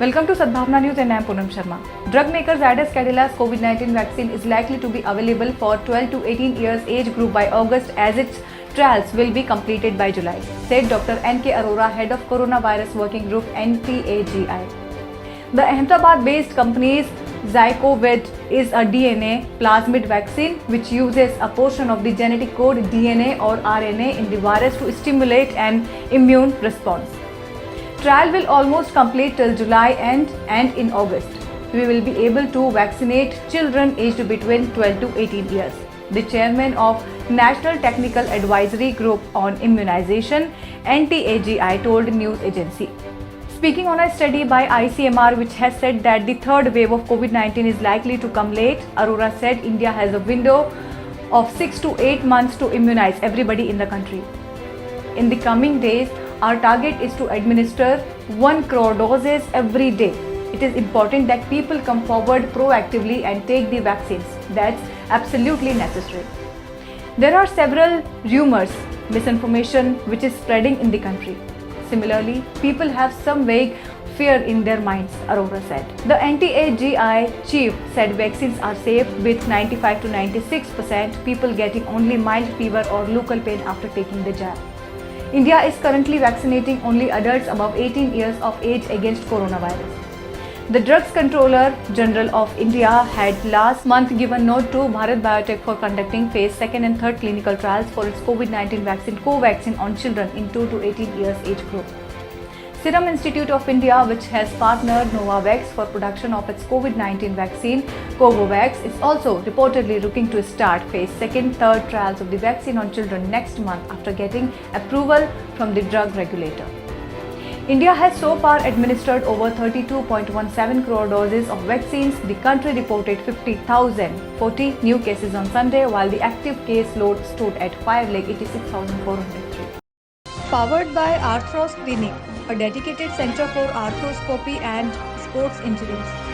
Welcome to Sadbhavna News and I am Poonam Sharma. Drug maker Zydus Cadilla's COVID-19 vaccine is likely to be available for 12 to 18 years age group by August as its trials will be completed by July, said Dr. N.K. Arora, head of Coronavirus Working Group NTAGI. The Ahmedabad-based company's Zycovid is a DNA plasmid vaccine which uses a portion of the genetic code DNA or RNA in the virus to stimulate an immune response. Trial will almost complete till July and in August. We will be able to vaccinate children aged between 12 to 18 years. The chairman of National Technical Advisory Group on Immunization, NTAGI, told news agency. Speaking on a study by ICMR which has said that the third wave of COVID-19 is likely to come late, Arora said India has a window of 6 to 8 months to immunize everybody in the country. In the coming days, our target is to administer 1 crore doses every day. It is important that people come forward proactively and take the vaccines. That's absolutely necessary. There are several rumors, misinformation which is spreading in the country. Similarly, people have some vague fear in their minds, Arora said. The NTAGI chief said vaccines are safe with 95 to 96% people getting only mild fever or local pain after taking the jab. India is currently vaccinating only adults above 18 years of age against coronavirus. The Drugs Controller General of India had last month given note to Bharat Biotech for conducting phase 2nd and 3rd clinical trials for its COVID-19 vaccine Covaxin on children in 2 to 18 years age group. Serum Institute of India, which has partnered Novavax for production of its COVID-19 vaccine Covovax, is also reportedly looking to start phase 2nd, 3rd trials of the vaccine on children next month after getting approval from the drug regulator. India has so far administered over 32.17 crore doses of vaccines. The country reported 50,040 new cases on Sunday, while the active case load stood at 5,86,403. Powered by Arthros Clinic, a dedicated center for arthroscopy and sports injuries.